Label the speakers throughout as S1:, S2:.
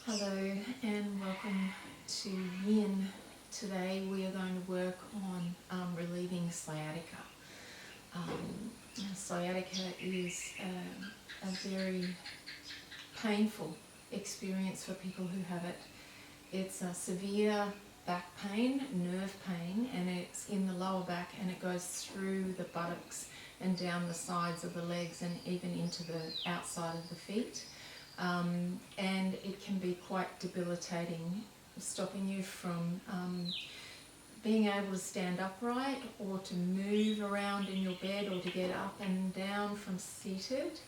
S1: Hello and welcome to Yin. Today we are going to work on relieving sciatica. Sciatica is a very painful experience for people who have it. It's a severe back pain, nerve pain, and it's in the lower back and it goes through the buttocks and down the sides of the legs and even into the outside of the feet. And it can be quite debilitating, stopping you from being able to stand upright or to move around in your bed or to get up and down from seated.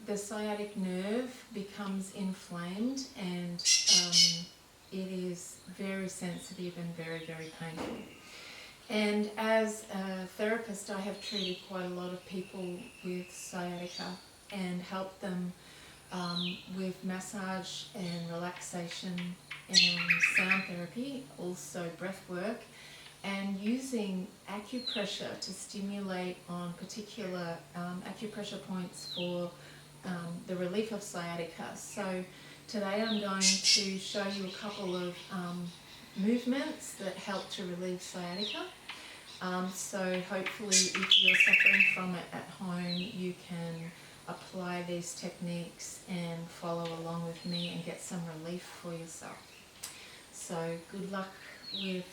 S1: The sciatic nerve becomes inflamed and it is very sensitive and very, very painful. And as a therapist, I have treated quite a lot of people with sciatica and helped them with massage and relaxation and sound therapy, also breath work, and using acupressure to stimulate on particular acupressure points for the relief of sciatica. So today I'm going to show you a couple of movements that help to relieve sciatica. So hopefully if you're suffering from it at home, you can apply these techniques and follow along with me and get some relief for yourself. So good luck with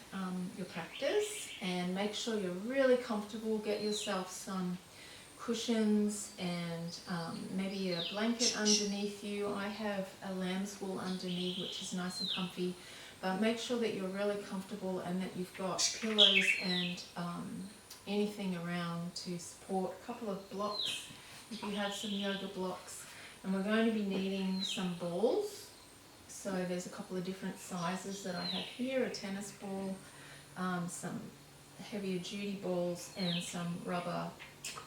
S1: your practice, and make sure you're really comfortable. Get yourself some cushions and maybe a blanket underneath you. I have a lamb's wool underneath, which is nice and comfy, but make sure that you're really comfortable and that you've got pillows and anything around to support. A couple of blocks if you have some yoga blocks, and we're going to be needing some balls. So there's a couple of different sizes that I have here: a tennis ball, some heavier duty balls, and some rubber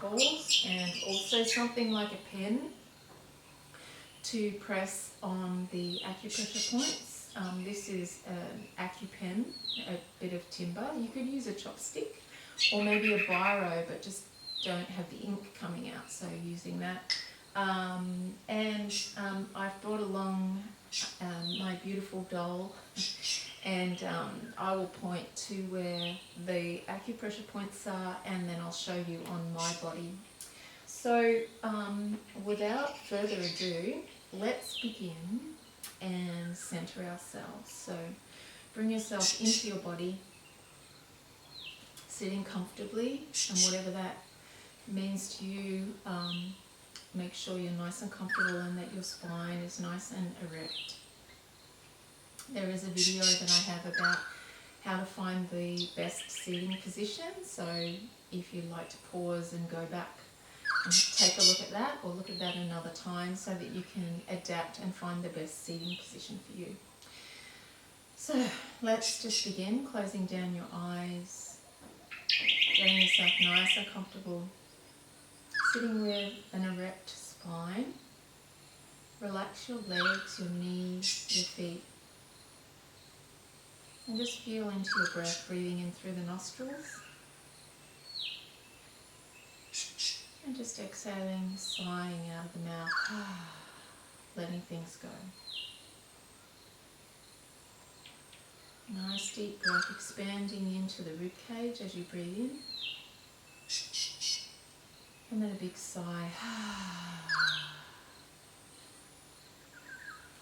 S1: balls, and also something like a pen to press on the acupressure points. This is an AcuPen, a bit of timber. You could use a chopstick or maybe a biro, but just don't have the ink coming out, so using that. I've brought along my beautiful doll, and I will point to where the acupressure points are, and then I'll show you on my body. So without further ado, let's begin and center ourselves. So bring yourself into your body, sitting comfortably, and whatever that means to you, make sure you're nice and comfortable and that your spine is nice and erect. There is a video that I have about how to find the best seating position, so if you'd like to pause and go back and take a look at that, or look at that another time, so that you can adapt and find the best seating position for you. So let's just begin, closing down your eyes, getting yourself nice and comfortable, sitting with an erect spine. Relax your legs, your knees, your feet, and just feel into your breath, breathing in through the nostrils and just exhaling, sighing out of the mouth, letting things go. Nice deep breath, expanding into the rib cage as you breathe in. And then a big sigh.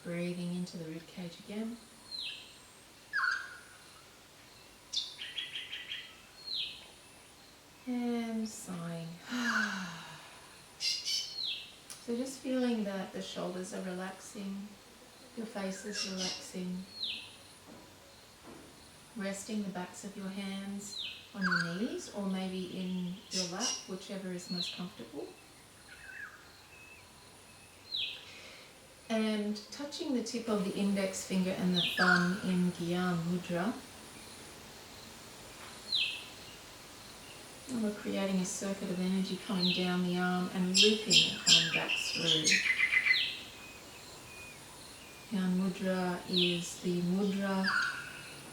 S1: Breathing into the rib cage again. And sighing. So just feeling that the shoulders are relaxing, your face is relaxing. Resting the backs of your hands on your knees, or maybe in your lap, whichever is most comfortable. And touching the tip of the index finger and the thumb in Gyan Mudra. And we're creating a circuit of energy coming down the arm and looping and coming back through. Gyan Mudra is the mudra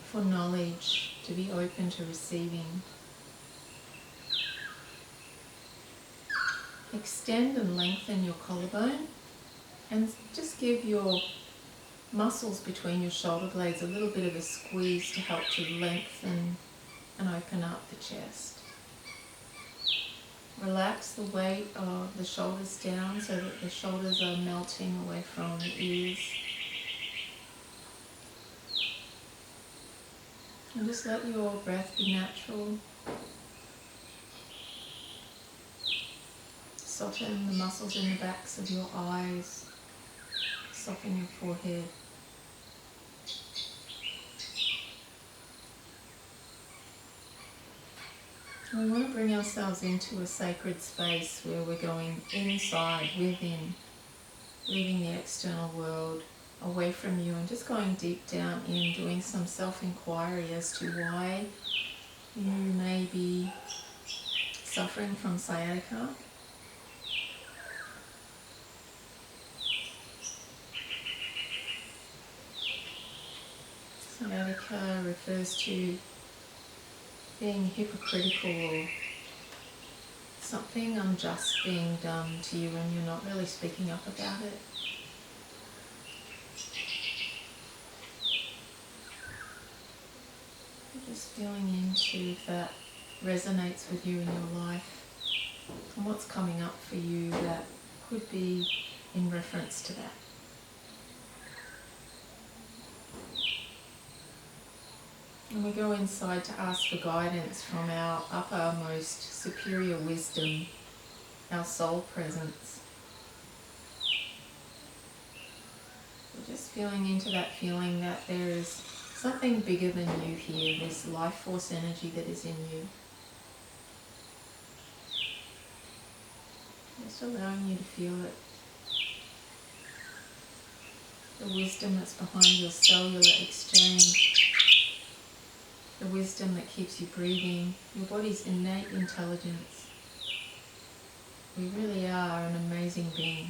S1: for knowledge, to be open to receiving. Extend and lengthen your collarbone, and just give your muscles between your shoulder blades, a little bit of a squeeze to help to lengthen and open up the chest. Relax the weight of the shoulders down so that the shoulders are melting away from the ears. And just let your breath be natural. Soften the muscles in the backs of your eyes. Soften your forehead. We want to bring ourselves into a sacred space where we're going inside, within, leaving the external world away from you and just going deep down in, doing some self-inquiry as to why you may be suffering from sciatica. Sciatica refers to being hypocritical or something unjust being done to you and you're not really speaking up about it. Just feeling into if that resonates with you in your life and what's coming up for you that could be in reference to that. And we go inside to ask for guidance from our uppermost superior wisdom, our soul presence. We're just feeling into that feeling that there is something bigger than you here, this life force energy that is in you. Just allowing you to feel it. The wisdom that's behind your cellular exchange. The wisdom that keeps you breathing, your body's innate intelligence. We really are an amazing being.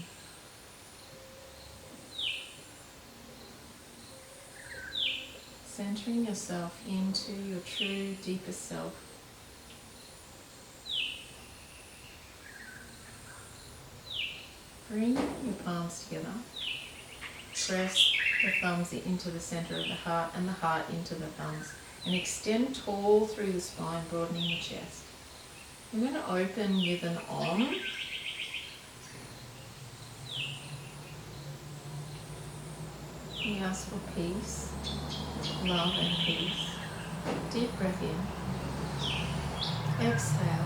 S1: Centering yourself into your true, deepest self. Bring your palms together. Press the thumbs into the center of the heart and the heart into the thumbs. And extend tall through the spine, broadening the chest. We're going to open with an Om. We ask for peace, love and peace. Deep breath in. Exhale.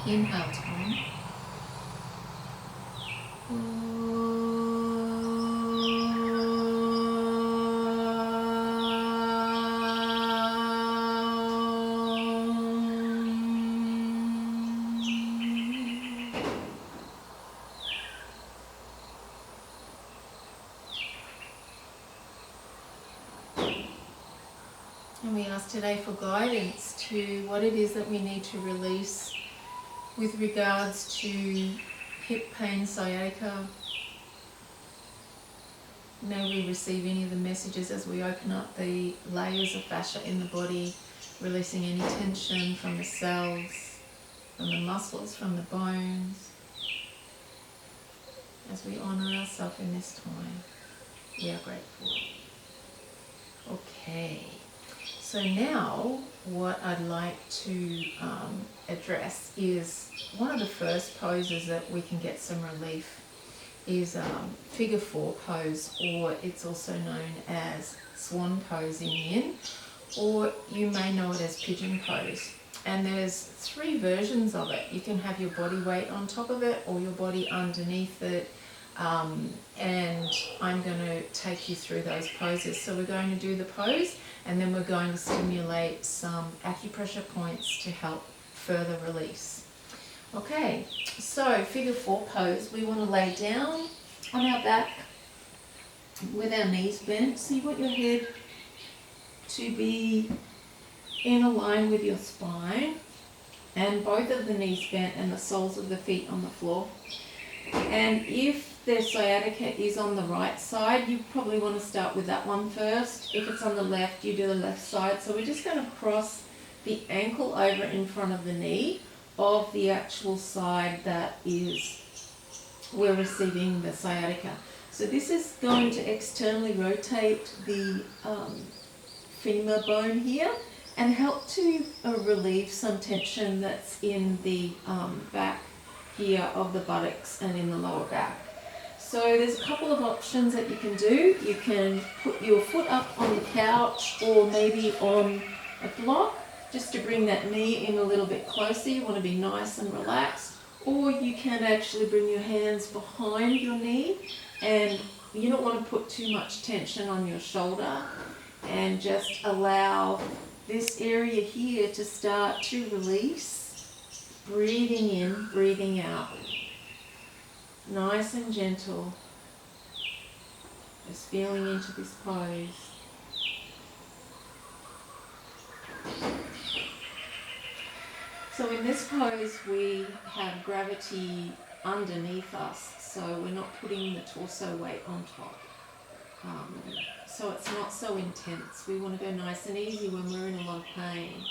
S1: Inhale time. And we ask today for guidance to what it is that we need to release with regards to hip pain, sciatica. May we receive any of the messages as we open up the layers of fascia in the body, releasing any tension from the cells, from the muscles, from the bones. As we honour ourselves in this time, we are grateful. Okay. So now what I'd like to address is one of the first poses that we can get some relief is figure 4 pose, or it's also known as swan pose in Yin, or you may know it as pigeon pose. And there's 3 versions of it. You can have your body weight on top of it or your body underneath it. And I'm going to take you through those poses. So we're going to do the pose and then we're going to stimulate some acupressure points to help further release. Okay, so figure 4 pose. We want to lay down on our back with our knees bent. So you want your head to be in a line with your spine and both of the knees bent and the soles of the feet on the floor. And if the sciatica is on the right side, you probably want to start with that one first. If it's on the left, you do the left side. So we're just going to cross the ankle over in front of the knee of the actual side that is we're receiving the sciatica. So this is going to externally rotate the femur bone here and help to relieve some tension that's in the back here of the buttocks and in the lower back. So there's a couple of options that you can do. You can put your foot up on the couch or maybe on a block just to bring that knee in a little bit closer. You want to be nice and relaxed. Or you can actually bring your hands behind your knee, and you don't want to put too much tension on your shoulder, and just allow this area here to start to release. Breathing in, breathing out. Nice and gentle. Just feeling into this pose. So in this pose we have gravity underneath us, so we're not putting the torso weight on top. So it's not so intense. We want to go nice and easy when we're in a lot of pain.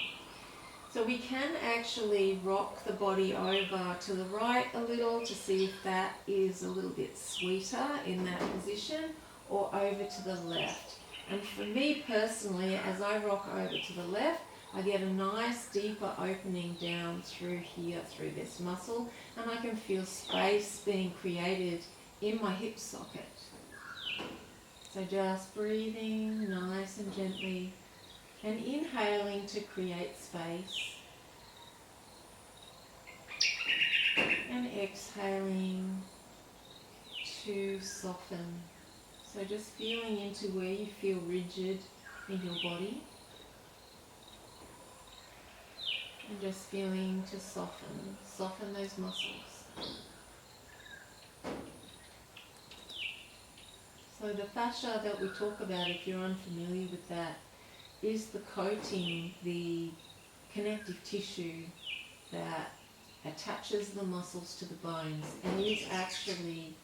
S1: So we can actually rock the body over to the right a little to see if that is a little bit sweeter in that position, or over to the left. And for me personally, as I rock over to the left, I get a nice deeper opening down through here, through this muscle, and I can feel space being created in my hip socket. So just breathing nice and gently and inhaling to create space, and exhaling to soften. So just feeling into where you feel rigid in your body, and just feeling to soften those muscles. So the fascia that we talk about, if you're unfamiliar with that, is the coating, the connective tissue that attaches the muscles to the bones, and is actually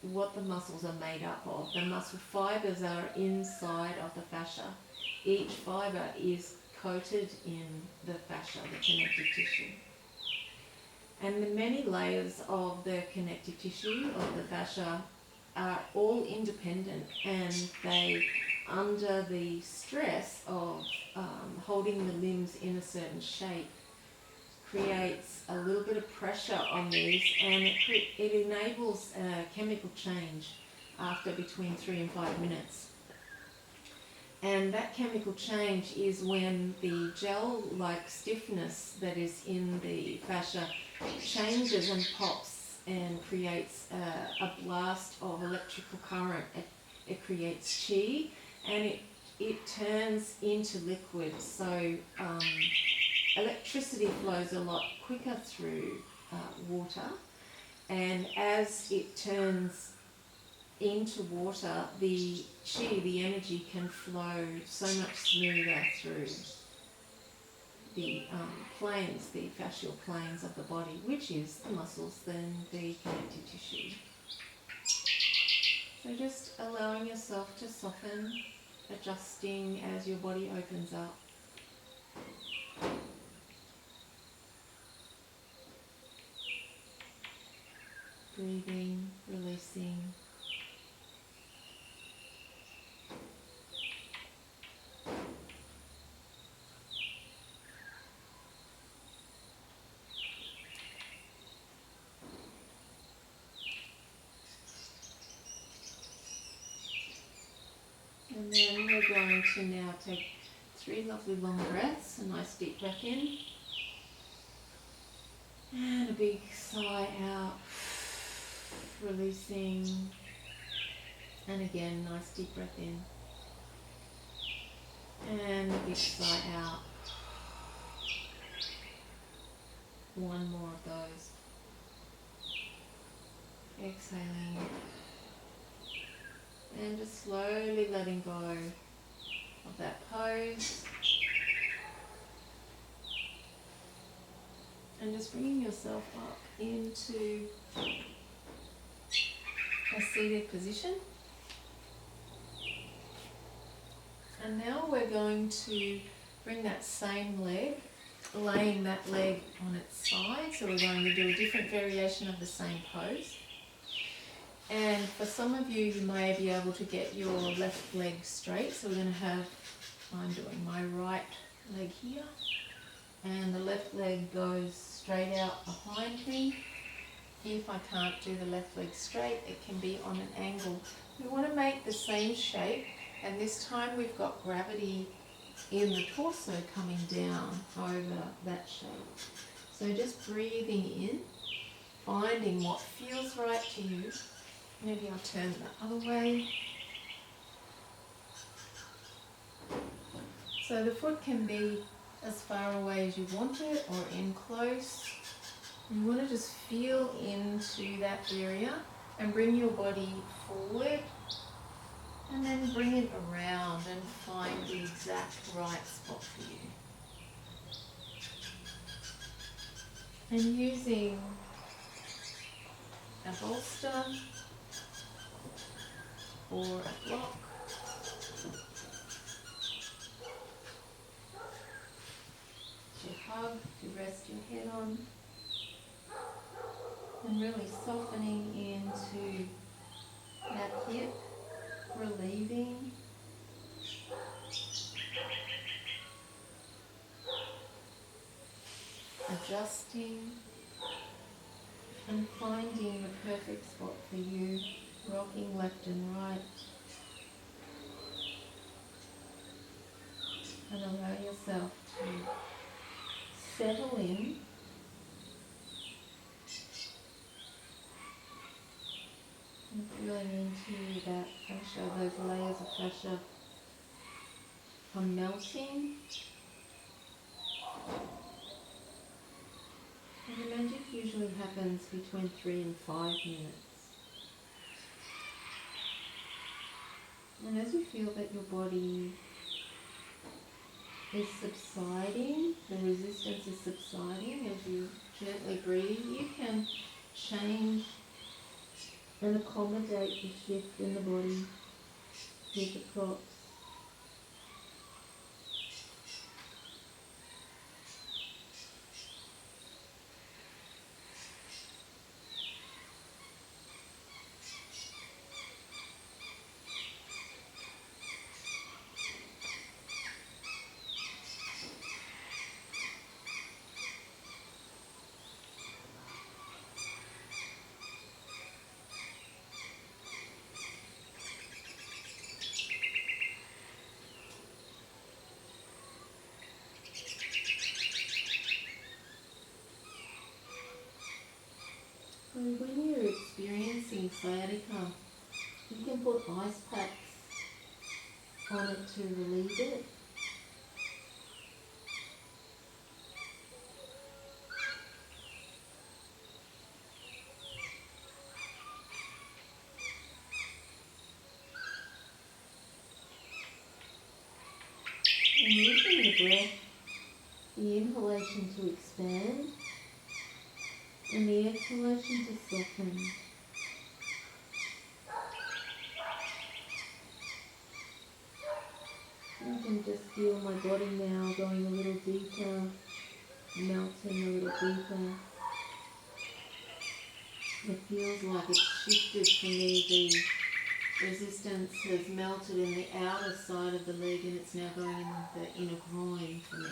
S1: what the muscles are made up of. The muscle fibers are inside of the fascia. Each fiber is coated in the fascia, the connective tissue. And the many layers of the connective tissue of the fascia are all independent, and they, under the stress of holding the limbs in a certain shape, creates a little bit of pressure on these, and it enables a chemical change after between 3 and 5 minutes. And that chemical change is when the gel-like stiffness that is in the fascia changes and pops and creates a blast of electrical current. It creates chi, and it turns into liquid. So electricity flows a lot quicker through water, and as it turns into water, the chi, the energy, can flow so much smoother through the planes, the fascial planes of the body, which is the muscles, then the connective tissue. So just allowing yourself to soften, adjusting as your body opens up. Breathing, releasing. And then we're going to now take 3 lovely long breaths, a nice deep breath in, and a big sigh out, releasing, and again, nice deep breath in, and a big sigh out. One more of those. Exhaling. And just slowly letting go of that pose. And just bringing yourself up into a seated position. And now we're going to bring that same leg, laying that leg on its side. So we're going to do a different variation of the same pose. And for some of you, you may be able to get your left leg straight. So we're going to have, I'm doing my right leg here, and the left leg goes straight out behind me. If I can't do the left leg straight, it can be on an angle. We want to make the same shape, and this time we've got gravity in the torso coming down over that shape. So just breathing in, finding what feels right to you. Maybe I'll turn the other way. So the foot can be as far away as you want it or in close. You want to just feel into that area and bring your body forward, and then bring it around and find the exact right spot for you. And using a bolster or a block, to hug, to rest your head on, and really softening into that hip, relieving. Adjusting and finding the perfect spot for you, rocking left and right. And allow yourself to settle in and feeling into that fascia, those layers of fascia are melting. And the magic usually happens between 3 and 5 minutes. And as you feel that your body is subsiding, the resistance is subsiding as you gently breathe, you can change and accommodate the shift in the body with the props. So when you're experiencing sciatica, you can put ice packs on it to relieve it. And using the breath, the inhalation to expand and the exhalation to soften. I can just feel my body now going a little deeper, melting a little deeper. It feels like it's shifted for me. The resistance has melted in the outer side of the leg and it's now going in the inner groin for me.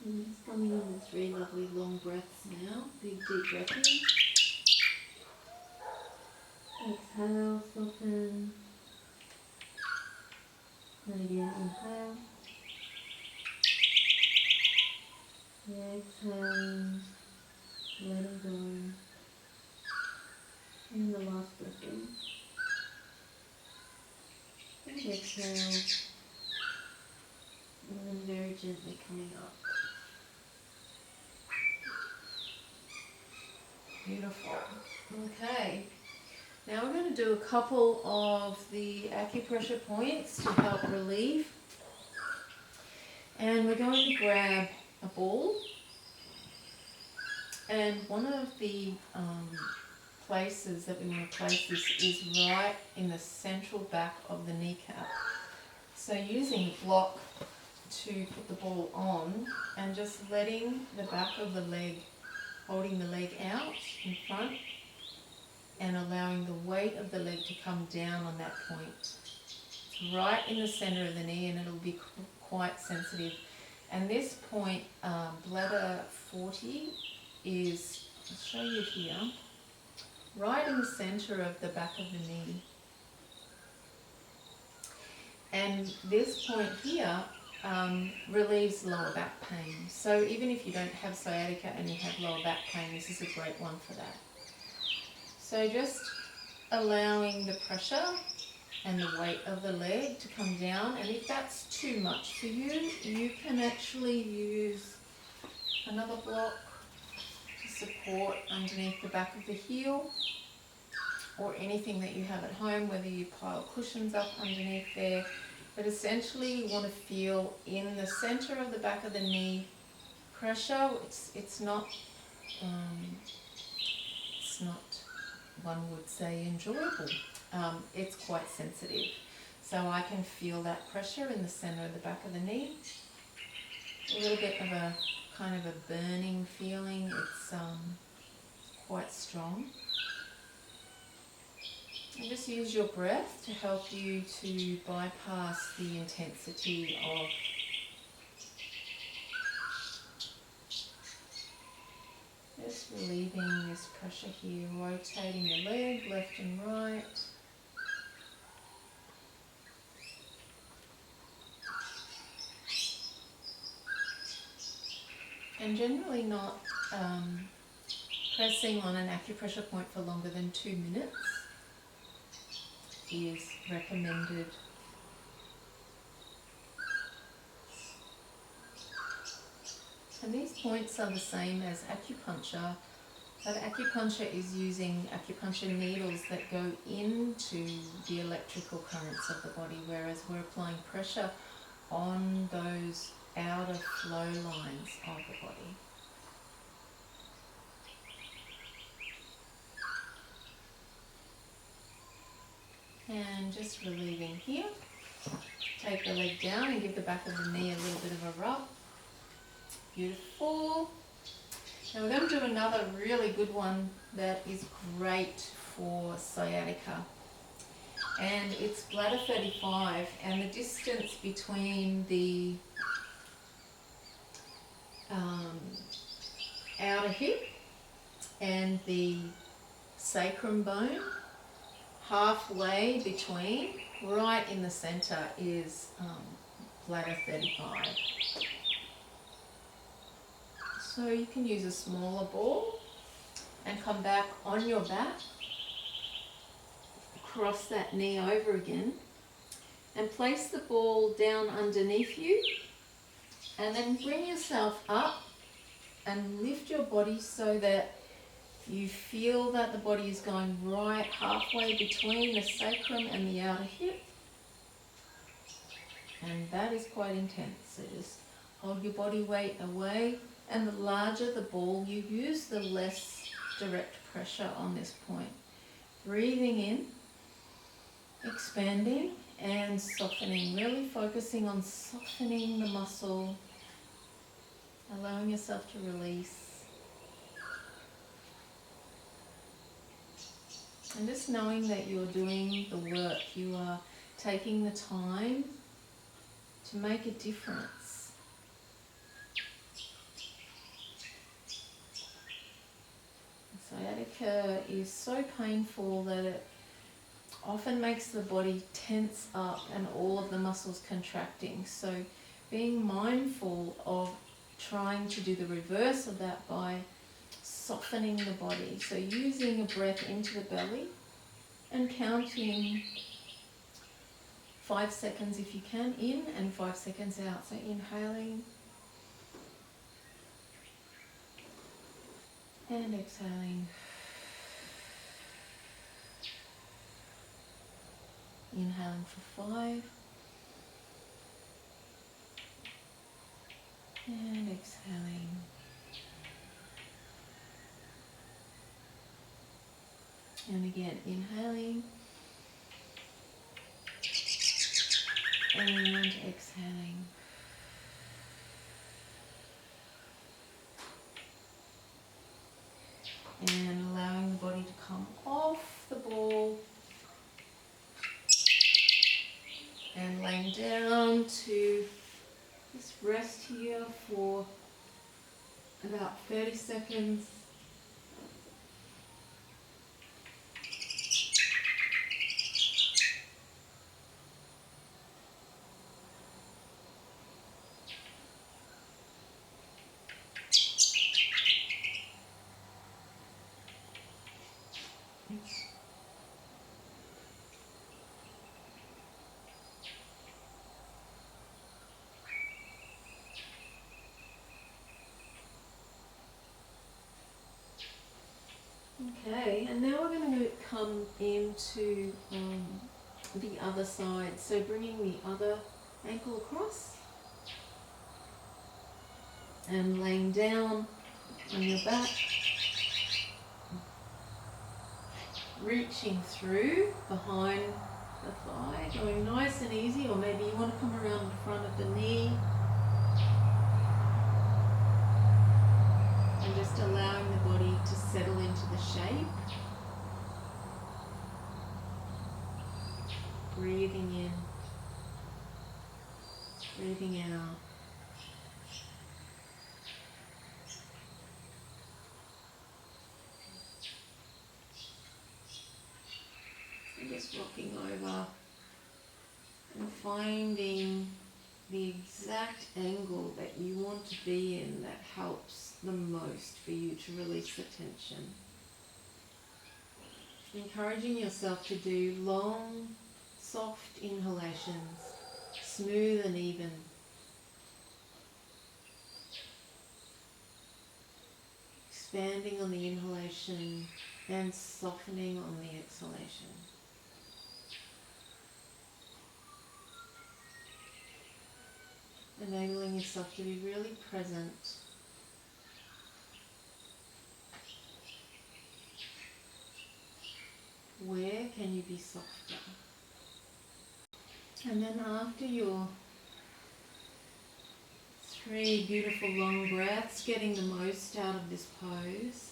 S1: And just coming in with 3 lovely long breaths now. Big deep breath in. Exhale, soften. And again, inhale. Exhaling, letting go.
S2: And the last breath in. And exhale. And then very gently coming up.
S1: Beautiful. Okay. Now we're going to do a couple of the acupressure points to help relieve. And we're going to grab a ball. And one of the places that we want to place this is right in the central back of the kneecap. So using a block to put the ball on and just letting the back of the leg, holding the leg out in front and allowing the weight of the leg to come down on that point. It's right in the center of the knee and it'll be quite sensitive. And this point, bladder 40, is, I'll show you here, right in the center of the back of the knee. And this point here relieves lower back pain. So even if you don't have sciatica and you have lower back pain, this is a great one for that. So just allowing the pressure and the weight of the leg to come down, and if that's too much for you, you can actually use another block to support underneath the back of the heel, or anything that you have at home, whether you pile cushions up underneath there. But essentially you want to feel in the center of the back of the knee pressure. It's not one would say enjoyable. It's quite sensitive. So I can feel that pressure in the center of the back of the knee. A little bit of a kind of a burning feeling. It's quite strong. And just use your breath to help you to bypass the intensity of just relieving this pressure here, rotating the leg left and right. And generally not pressing on an acupressure point for longer than 2 minutes is recommended. And these points are the same as acupuncture, but acupuncture is using acupuncture needles that go into the electrical currents of the body, whereas we're applying pressure on those outer flow lines of the body. And just relieving here. Take the leg down and give the back of the knee a little bit of a rub. Beautiful. Now we're going to do another really good one that is great for sciatica. And it's bladder 35, and the distance between the outer hip and the sacrum bone, halfway between, right in the center, is bladder 35. So you can use a smaller ball and come back on your back, cross that knee over again, and place the ball down underneath you, and then bring yourself up and lift your body so that you feel that the body is going right halfway between the sacrum and the outer hip. And that is quite intense. So just hold your body weight away, and the larger the ball you use, the less direct pressure on this point. Breathing in, expanding and softening, really focusing on softening the muscle, allowing yourself to release. And just knowing that you're doing the work, you are taking the time to make a difference. Sciatica is so painful that it often makes the body tense up and all of the muscles contracting. So being mindful of trying to do the reverse of that by softening the body. So using a breath into the belly and counting 5 seconds if you can in and 5 seconds out. So inhaling and exhaling. Inhaling for 5 and exhaling. And again, inhaling and exhaling. And allowing the body to come off the ball and laying down to just rest here for about 30 seconds. Okay, and now we're going to come into the other side. So bringing the other ankle across and laying down on your back, reaching through behind the thigh, going nice and easy, or maybe you want to come around the front of the knee and just allowing the body to settle into the shape. Breathing in, breathing out. And just rocking over and finding the exact angle that you want to be in that helps the most for you to release the tension. Encouraging yourself to do long, soft inhalations, smooth and even. Expanding on the inhalation and softening on the exhalation. Enabling yourself to be really present. Where can you be softer? And then after your 3 beautiful long breaths, getting the most out of this pose,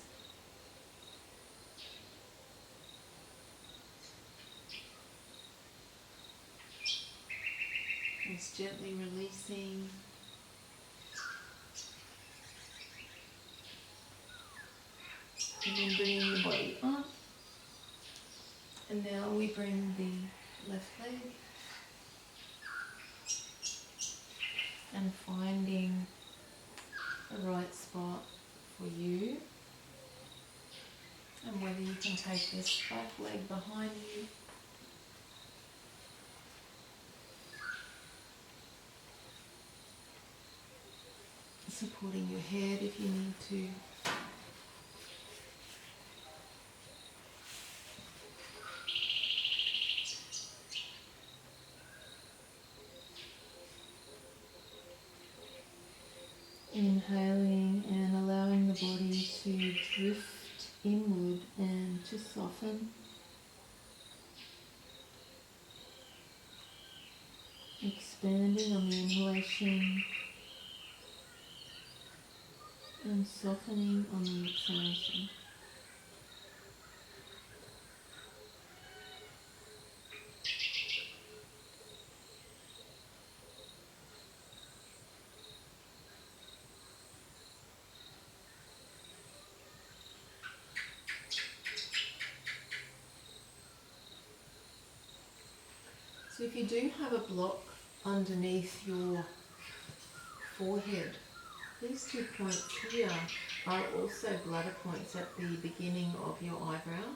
S1: just gently releasing. And then bringing the body up. And now we bring the left leg and finding the right spot for you. And whether you can take this back leg behind you. Supporting your head if you need to. Inhaling and allowing the body to drift inward and to soften. Expanding on the inhalation and softening on the exhalation. So if you do have a block underneath your forehead, These 2 points here are also bladder points at the beginning of your eyebrow.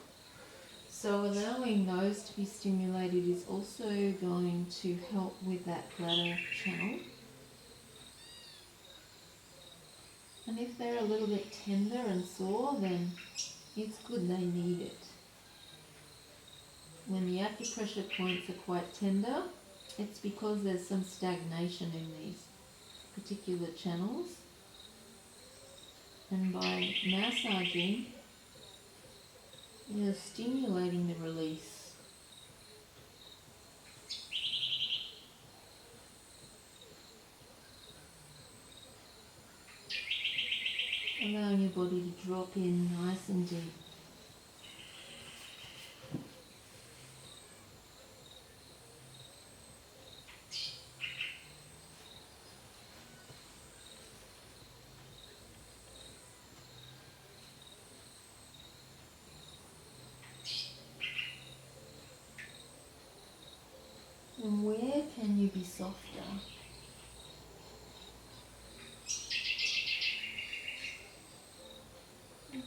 S1: So allowing those to be stimulated is also going to help with that bladder channel. And if they're a little bit tender and sore, then it's good, they need it. When the acupressure points are quite tender, it's because there's some stagnation in these particular channels. And by massaging, you're stimulating the release. Allowing your body to drop in nice and deep. And where can you be softer?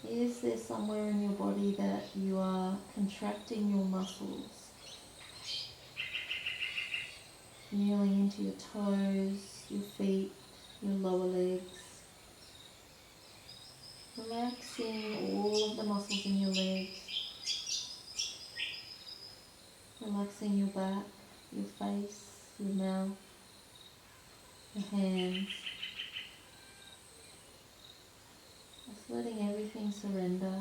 S1: Is there somewhere in your body that you are contracting your muscles? Kneeling into your toes, your feet, your lower legs. Relaxing all of the muscles in your legs. Relaxing your back, your face, your mouth, your hands. Just letting everything surrender.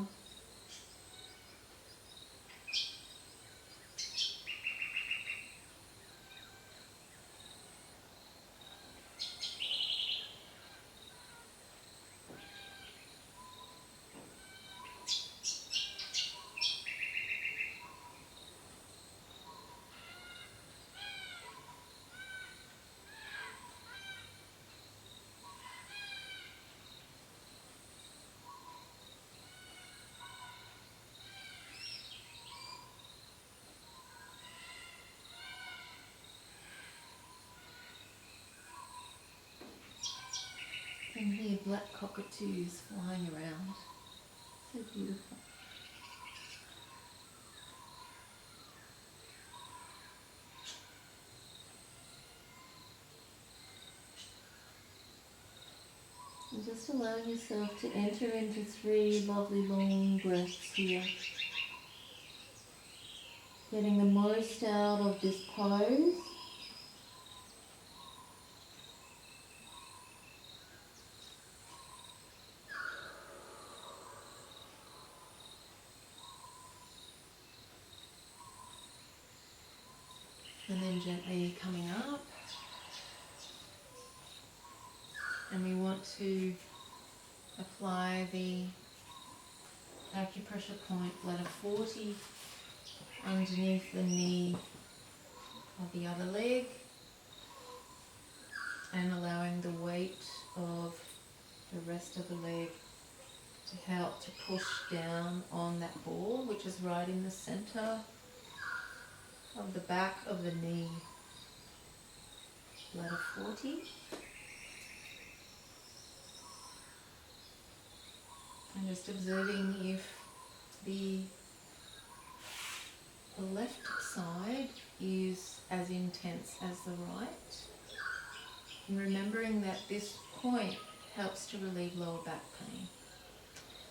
S1: You can hear black cockatoos flying around. So beautiful. And just allowing yourself to enter into 3 lovely long breaths here. Getting the most out of this pose. And then gently coming up. And we want to apply the acupressure point, bladder 40, underneath the knee of the other leg, and allowing the weight of the rest of the leg to help to push down on that ball, which is right in the center of the back of the knee. Bladder 40. And just observing if the left side is as intense as the right. And remembering that this point helps to relieve lower back pain.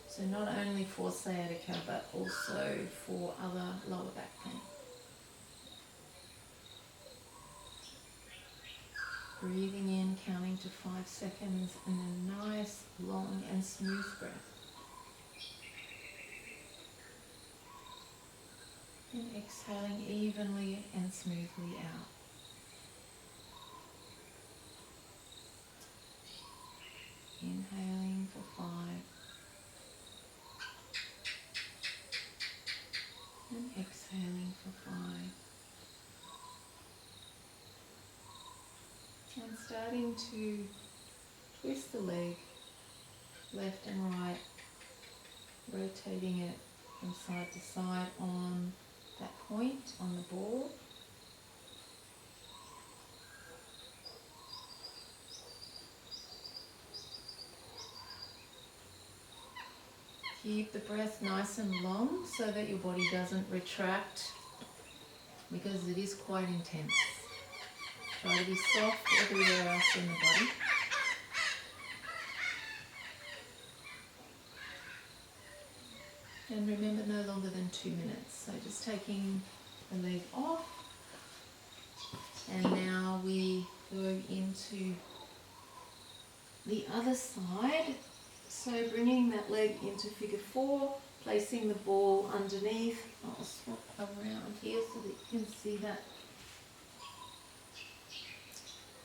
S1: So not only for sciatica, but also for other lower back pain. Breathing in, counting to 5 seconds, and a nice, long and smooth breath. And exhaling evenly and smoothly out. Inhaling for 5. And exhaling for 5. And starting to twist the leg left and right, rotating it from side to side on that point on the ball. Keep the breath nice and long so that your body doesn't retract, because it is quite intense. Try to be soft everywhere else in the body. And remember, no longer than 2 minutes. So just taking the leg off. And now we go into the other side. So bringing that leg into figure 4, placing the ball underneath. I'll swap around here so that you can see that.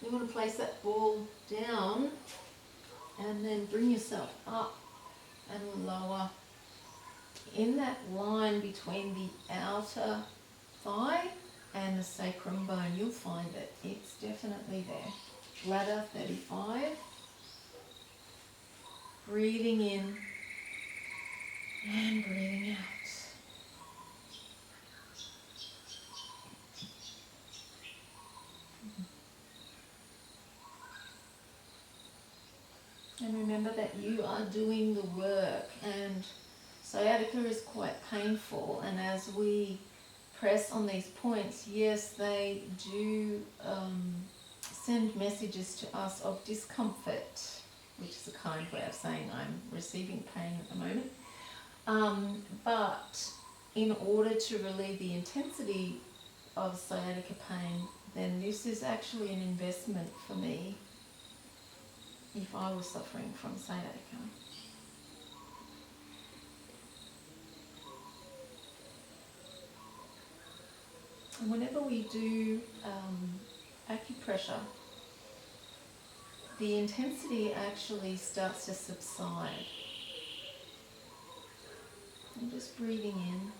S1: You want to place that ball down and then bring yourself up and lower in that line between the outer thigh and the sacrum bone. You'll find that it's definitely there. Bladder 35. Breathing in and breathing out. And remember that you are doing the work, and sciatica is quite painful, and as we press on these points, yes, they do send messages to us of discomfort, which is a kind way of saying I'm receiving pain at the moment. But in order to relieve the intensity of sciatica pain, then this is actually an investment for me if I was suffering from sciatica. And whenever we do acupressure, the intensity actually starts to subside. And just breathing in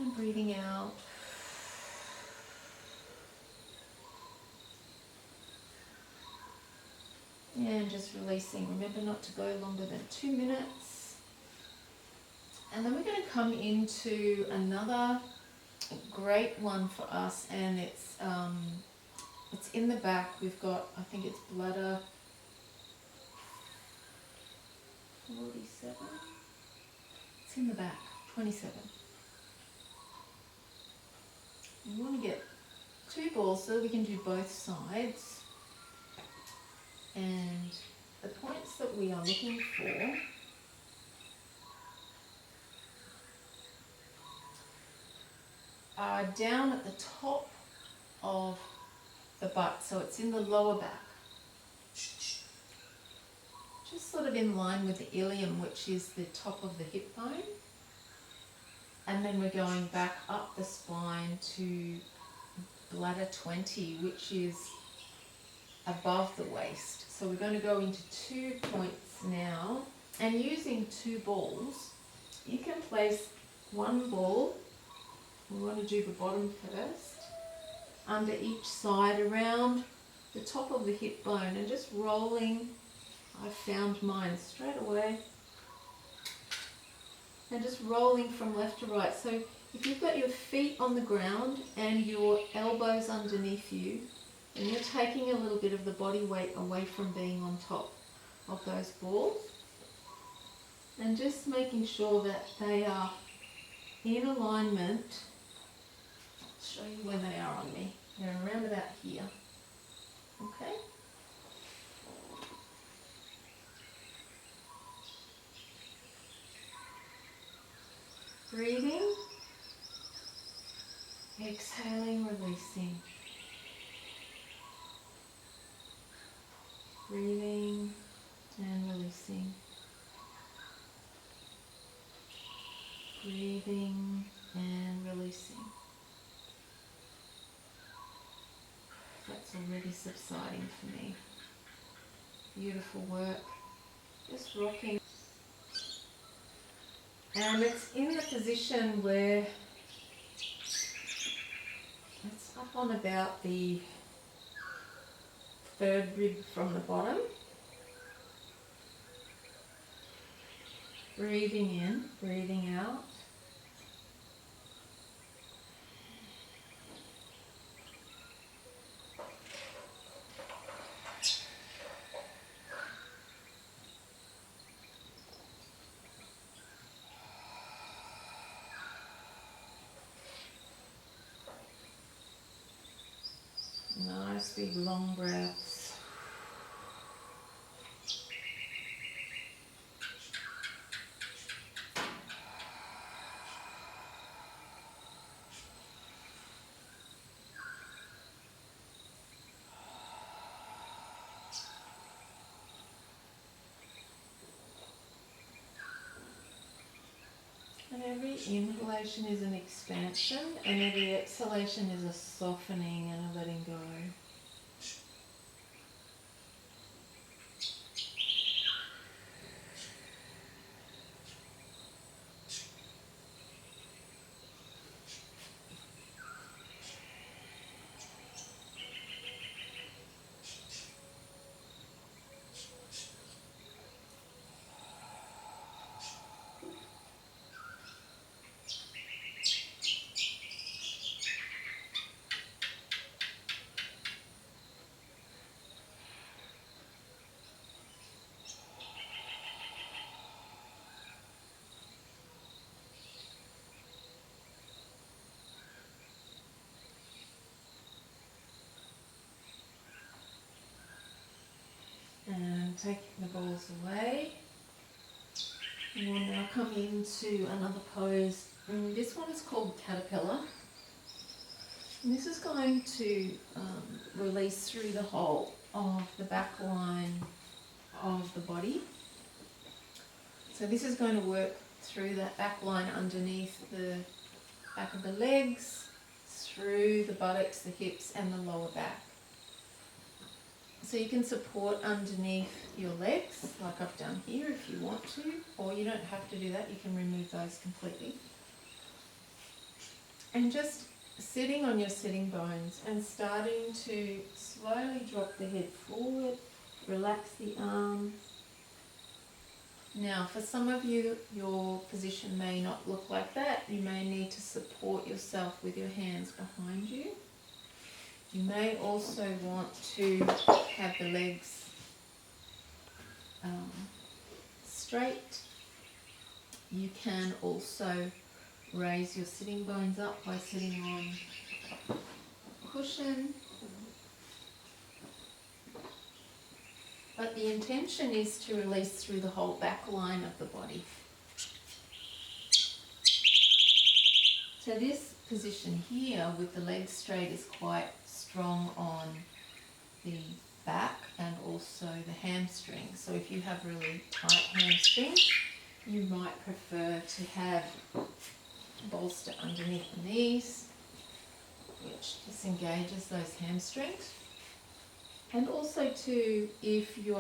S1: and breathing out. And just releasing. Remember not to go longer than 2 minutes. And then we're going to come into another great one for us, and it's in the back. We've got, I think it's bladder 47. It's in the back, 27. You want to get 2 balls so we can do both sides. And the points that we are looking for are down at the top of the butt, so it's in the lower back. Just sort of in line with the ilium, which is the top of the hip bone. And then we're going back up the spine to bladder 20, which is above the waist. So we're going to go into 2 points now, and using 2 balls, you can place 1 ball, we want to do the bottom first, under each side around the top of the hip bone, and just rolling. I found mine straight away, and just rolling from left to right. So if you've got your feet on the ground and your elbows underneath you, and you're taking a little bit of the body weight away from being on top of those balls, and just making sure that they are in alignment. I'll show you when they are on me. They're around about here. Okay? Breathing, exhaling, releasing. Breathing and releasing. Breathing and releasing. That's already subsiding for me. Beautiful work. Just rocking. And it's in the position where it's up on about the 3rd rib from the bottom. Breathing in, breathing out. big long breaths. And every inhalation is an expansion, and every exhalation is a softening and a letting go. And take the balls away. And we'll now come into another pose. And this one is called caterpillar. And this is going to release through the whole of the back line of the body. So this is going to work through that back line underneath the back of the legs, through the buttocks, the hips and the lower back. So you can support underneath your legs, like I've done here if you want to, or you don't have to do that, you can remove those completely. And just sitting on your sitting bones and starting to slowly drop the head forward, relax the arms. Now for some of you, your position may not look like that. You may need to support yourself with your hands behind you. You may also want to have the legs straight. You can also raise your sitting bones up by sitting on a cushion. But the intention is to release through the whole back line of the body. So this position here with the legs straight is quite strong on the back and also the hamstrings. So if you have really tight hamstrings, you might prefer to have a bolster underneath the knees, which disengages those hamstrings. And also too, if you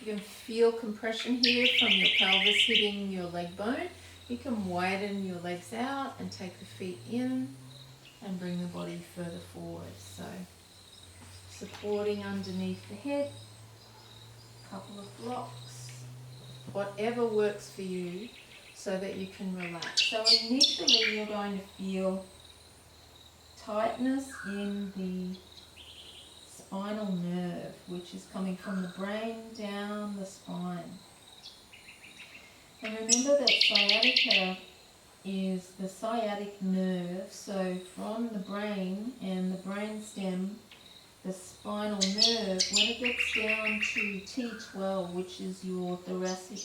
S1: can feel compression here from your pelvis hitting your leg bone, you can widen your legs out and take the feet in and bring the body further forward. So supporting underneath the head, a couple of blocks, whatever works for you so that you can relax. So initially you're going to feel tightness in the spinal nerve, which is coming from the brain down the spine. And remember that sciatica is the sciatic nerve, so from the brain and the brainstem, the spinal nerve, when it gets down to T12, which is your thoracic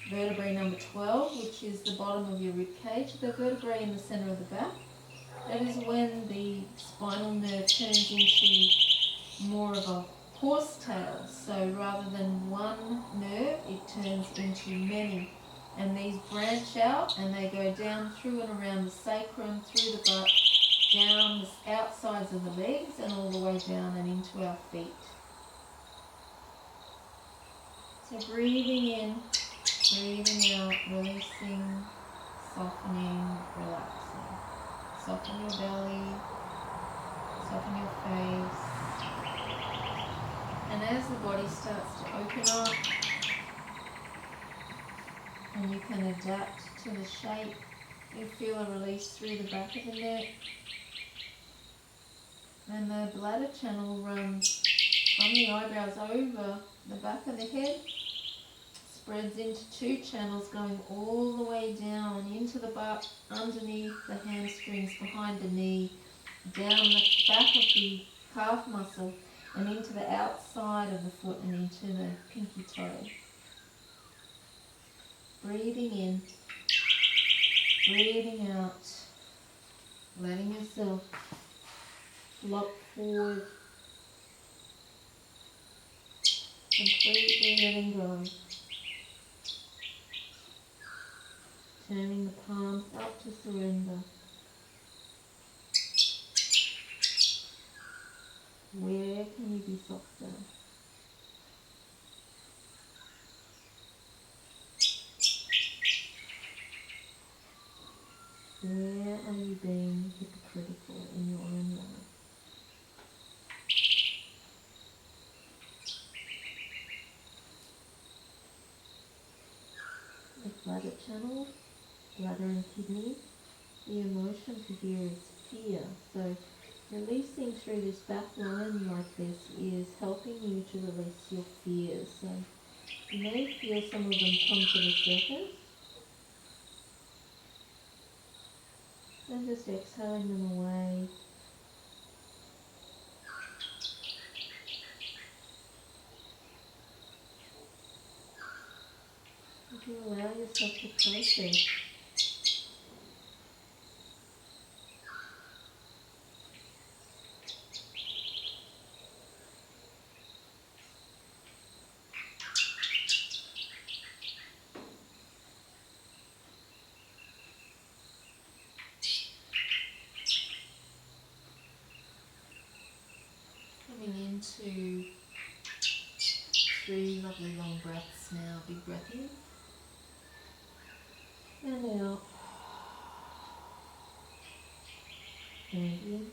S1: vertebrae number 12, which is the bottom of your rib cage, the vertebrae in the center of the back, that is when the spinal nerve turns into more of a horsetail. So rather than one nerve, it turns into many. And these branch out and they go down through and around the sacrum, through the butt, down the outsides of the legs and all the way down and into our feet. So breathing in, breathing out, releasing, softening, relaxing. Soften your belly, soften your face. And as the body starts to open up, and you can adapt to the shape, you feel a release through the back of the neck. And the bladder channel runs from the eyebrows over the back of the head, spreads into two channels going all the way down into the butt, underneath the hamstrings, behind the knee, down the back of the calf muscle and into the outside of the foot and into the pinky toe. Breathing in, breathing out, letting yourself flop forward, completely letting go. Turning the palms up to surrender. Where can you be softer? Where are you being hypocritical in your own life? The bladder channel, bladder and kidney, the emotion for here is fear. So releasing through this back line like this is helping you to release your fears. So you may feel some of them come to the surface. And just exhaling them away. If you allow yourself to process. Coming into 3 lovely long breaths now. Big breath in and out. And in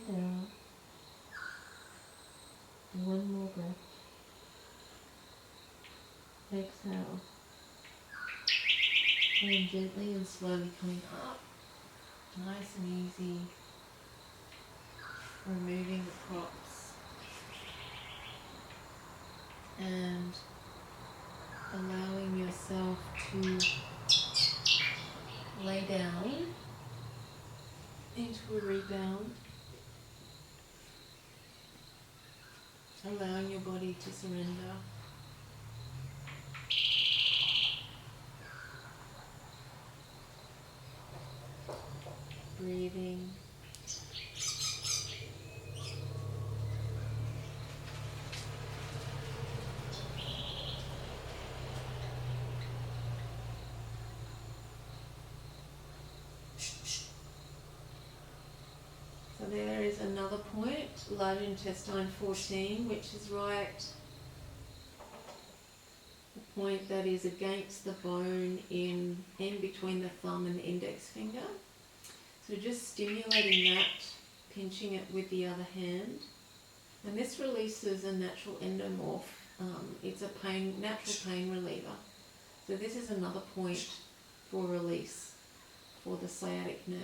S1: and out. One more breath. Exhale. And gently and slowly coming up. Nice and easy. Removing the props. And allowing yourself to lay down into a rebound. Allowing your body to surrender. Breathing. So there is another point, large intestine 14, which is right, the point that is against the bone in between the thumb and the index finger. So just stimulating that, pinching it with the other hand. And this releases a natural endomorph. It's a natural pain reliever. So this is another point for release for the sciatic nerve.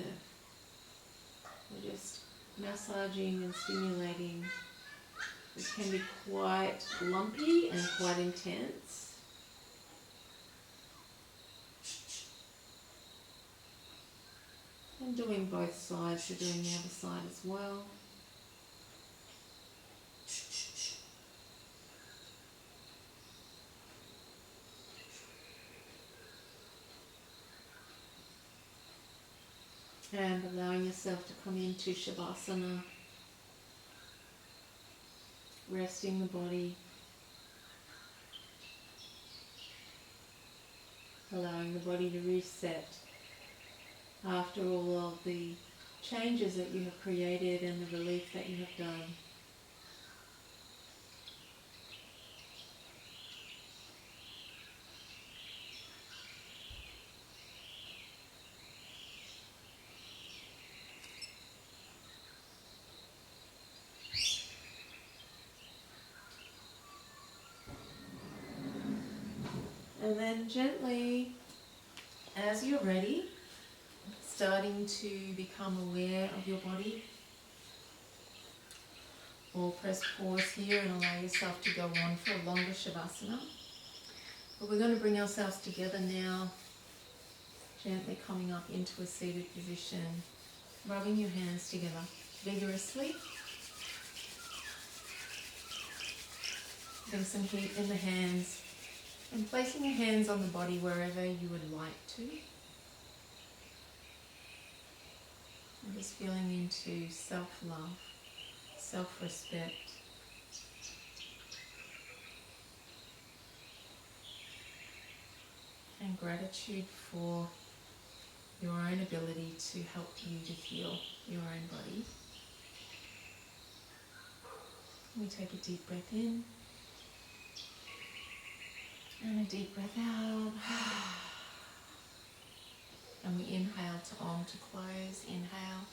S1: We're just massaging and stimulating. It can be quite lumpy and quite intense. And doing both sides, so doing the other side as well. And allowing yourself to come into Shavasana, resting the body, allowing the body to reset after all of the changes that you have created and the relief that you have done. And then gently, as you're ready, starting to become aware of your body. Or press pause here and allow yourself to go on for a longer Shavasana. But we're going to bring ourselves together now, gently coming up into a seated position. rubbing your hands together vigorously. Getting some heat in the hands and placing your hands on the body wherever you would like to. And just feeling into self-love, self-respect, and gratitude for your own ability to help you to heal your own body. We take a deep breath in and a deep breath out. And we inhale to Om to close. Inhale.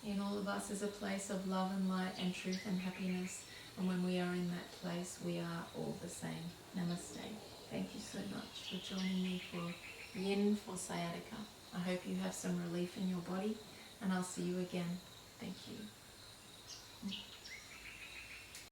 S1: In all of us is a place of love and light and truth and happiness. And when we are in that place, we are all the same. Namaste. Thank you so much for joining me for Yin for Sciatica. I hope you have some relief in your body, and I'll see you again. Thank you.